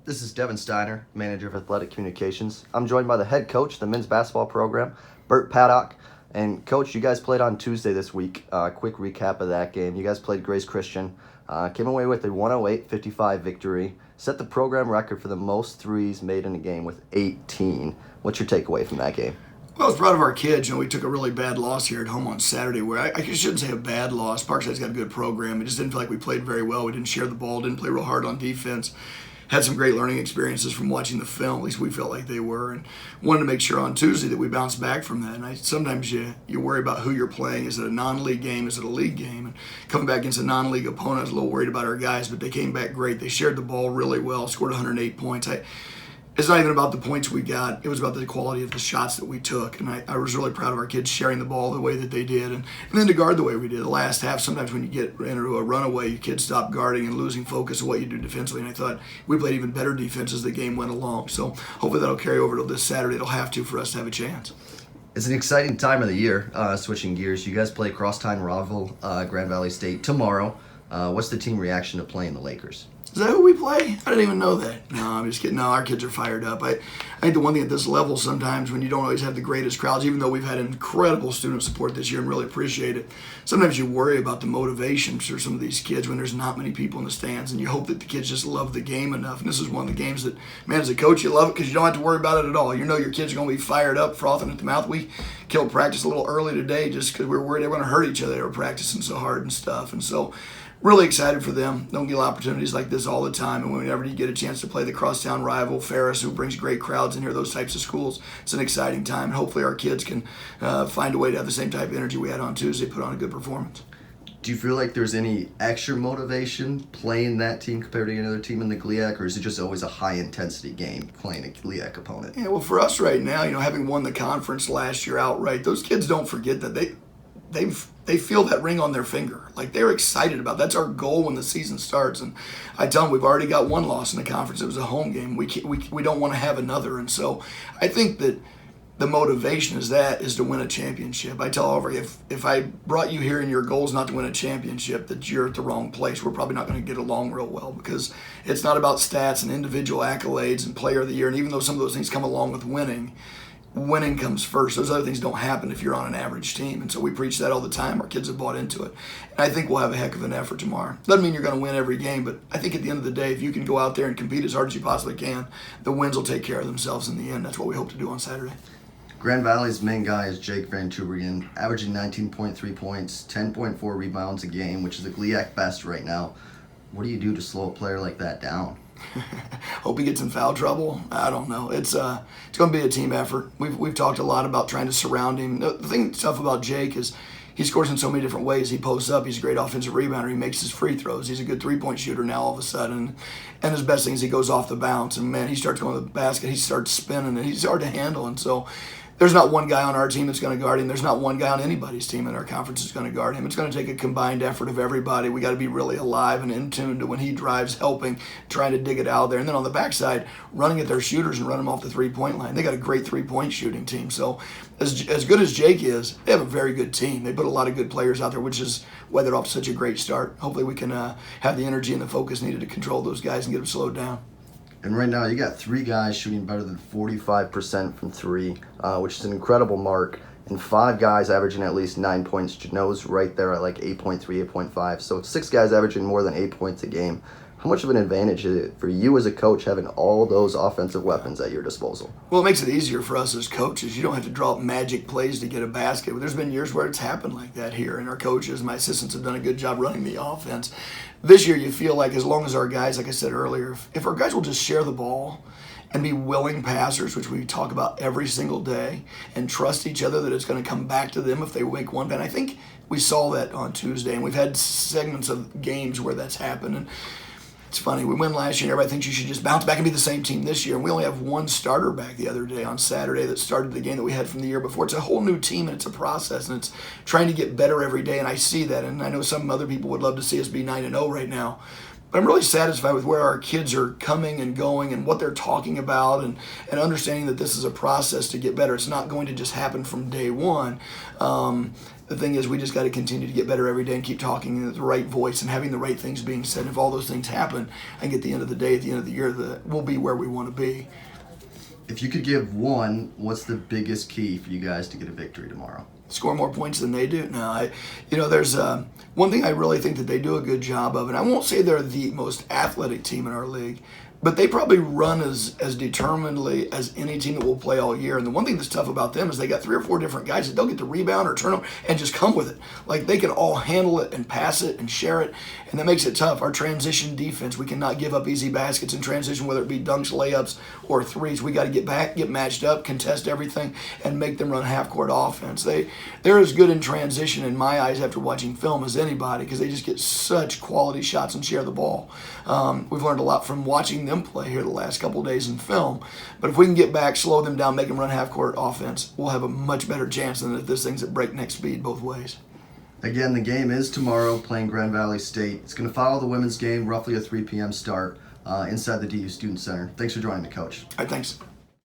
This is Devin Steiner, Manager of Athletic Communications. I'm joined by the head coach of the men's basketball program, Bert Paddock. And Coach, you guys played on Tuesday this week. Quick recap of that game. You guys played Grace Christian. Came away with a 108-55 victory. Set the program record for the most threes made in a game with 18. What's your takeaway from that game? Well, I was proud of our kids. We took a really bad loss here at home on Saturday where I shouldn't say a bad loss. Parkside's got a good program. It just didn't feel like we played very well. We didn't share the ball, didn't play real hard on defense. Had some great learning experiences from watching the film, at least we felt like they were, and wanted to make sure on Tuesday that we bounced back from that. And sometimes you worry about who you're playing. Is it a non-league game? Is it a league game? And coming back against a non-league opponent, I was a little worried about our guys, but they came back great. They shared the ball really well, scored 108 points. It's not even about the points we got. It was about the quality of the shots that we took. And I was really proud of our kids sharing the ball the way that they did. And then to guard the way we did. The last half, sometimes when you get into a runaway, your kids stop guarding and losing focus of what you do defensively. And I thought we played even better defense as the game went along. So hopefully that'll carry over to this Saturday. It'll have to for us to have a chance. It's an exciting time of the year, switching gears. You guys play crosstown rival Grand Valley State tomorrow. What's the team reaction to playing the Lakers? Is that who we play? I didn't even know that. No, I'm just kidding. No, our kids are fired up. I think the one thing at this level sometimes when you don't always have the greatest crowds, even though we've had incredible student support this year and really appreciate it, sometimes you worry about the motivation for some of these kids when there's not many people in the stands, and you hope that the kids just love the game enough. And this is one of the games that, man, as a coach, you love it because you don't have to worry about it at all. You know your kids are going to be fired up, frothing at the mouth. We killed practice a little early today just because we were worried they were going to hurt each other. They were practicing so hard and stuff. And so really excited for them. Don't get opportunities like this all the time. And whenever you get a chance to play the crosstown rival, Ferris, who brings great crowds in here, those types of schools, it's an exciting time. And hopefully our kids can find a way to have the same type of energy we had on Tuesday, put on a good performance. Do you feel like there's any extra motivation playing that team compared to any other team in the GLIAC, or is it just always a high-intensity game playing a GLIAC opponent? Yeah, well, for us right now, having won the conference last year outright, those kids don't forget that they feel that ring on their finger. Like they're excited about it. That's our goal when the season starts. And I tell them we've already got one loss in the conference. It was a home game. We don't want to have another. And so I think that the motivation is to win a championship. I tell all of our if I brought you here and your goal is not to win a championship, that you're at the wrong place. We're probably not going to get along real well because it's not about stats and individual accolades and player of the year. And even though some of those things come along with winning comes first. Those other things don't happen if you're on an average team. And so we preach that all the time. Our kids have bought into it. And I think we'll have a heck of an effort tomorrow. Doesn't mean you're going to win every game, but I think at the end of the day, if you can go out there and compete as hard as you possibly can, the wins will take care of themselves in the end. That's what we hope to do on Saturday. Grand Valley's main guy is Jake Van Tuberingen, averaging 19.3 points, 10.4 rebounds a game, which is a GLIAC best right now. What do you do to slow a player like that down? Hope he gets in foul trouble. I don't know. It's going to be a team effort. We've talked a lot about trying to surround him. The thing tough about Jake is he scores in so many different ways. He posts up. He's a great offensive rebounder. He makes his free throws. He's a good three-point shooter now all of a sudden. And his best thing is he goes off the bounce. And, man, he starts going to the basket. He starts spinning. And he's hard to handle. And so there's not one guy on our team that's going to guard him. There's not one guy on anybody's team in our conference that's going to guard him. It's going to take a combined effort of everybody. We got to be really alive and in tune to when he drives, helping, trying to dig it out there. And then on the backside, running at their shooters and running them off the three-point line. They got a great three-point shooting team. So as good as Jake is, they have a very good team. They put a lot of good players out there, which is why they're off to such a great start. Hopefully we can have the energy and the focus needed to control those guys and get them slowed down. And right now, you got 3 guys shooting better than 45% from 3, which is an incredible mark, and 5 guys averaging at least 9 points. Geno's right there at like 8.3, 8.5. So 6 guys averaging more than 8 points a game. How much of an advantage is it for you as a coach having all those offensive weapons at your disposal? Well, it makes it easier for us as coaches. You don't have to draw up magic plays to get a basket. There's been years where it's happened like that here, and our coaches, my assistants have done a good job running the offense. This year, you feel like as long as our guys, like I said earlier, if our guys will just share the ball and be willing passers, which we talk about every single day, and trust each other that it's going to come back to them if they make one. And I think we saw that on Tuesday, and we've had segments of games where that's happened. And it's funny, we win last year, and everybody thinks you should just bounce back and be the same team this year. And we only have one starter back the other day on Saturday that started the game that we had from the year before. It's a whole new team, and it's a process, and it's trying to get better every day, and I see that. And I know some other people would love to see us be 9-0 right now. But I'm really satisfied with where our kids are coming and going and what they're talking about and understanding that this is a process to get better. It's not going to just happen from day one. the thing is, we just got to continue to get better every day and keep talking in the right voice and having the right things being said. If all those things happen, I think at the end of the day, at the end of the year, we'll be where we want to be. If you could give one, what's the biggest key for you guys to get a victory tomorrow? Score more points than they do. No, there's one thing I really think that they do a good job of, and I won't say they're the most athletic team in our league, but they probably run as determinedly as any team that will play all year. And the one thing that's tough about them is they got 3 or 4 different guys that they'll get the rebound or turnover and just come with it. Like they can all handle it and pass it and share it, and that makes it tough. Our transition defense, we cannot give up easy baskets in transition, whether it be dunks, layups, or threes. We got to get back, get matched up, contest everything, and make them run half-court offense. They're as good in transition in my eyes after watching film as anybody because they just get such quality shots and share the ball. We've learned a lot from watching them play here the last couple of days in film. But if we can get back, slow them down, make them run half-court offense, we'll have a much better chance than if this thing's at breakneck speed both ways. Again, the game is tomorrow, playing Grand Valley State. It's going to follow the women's game, roughly a 3 p.m. start inside the DU Student Center. Thanks for joining me, Coach. All right, thanks.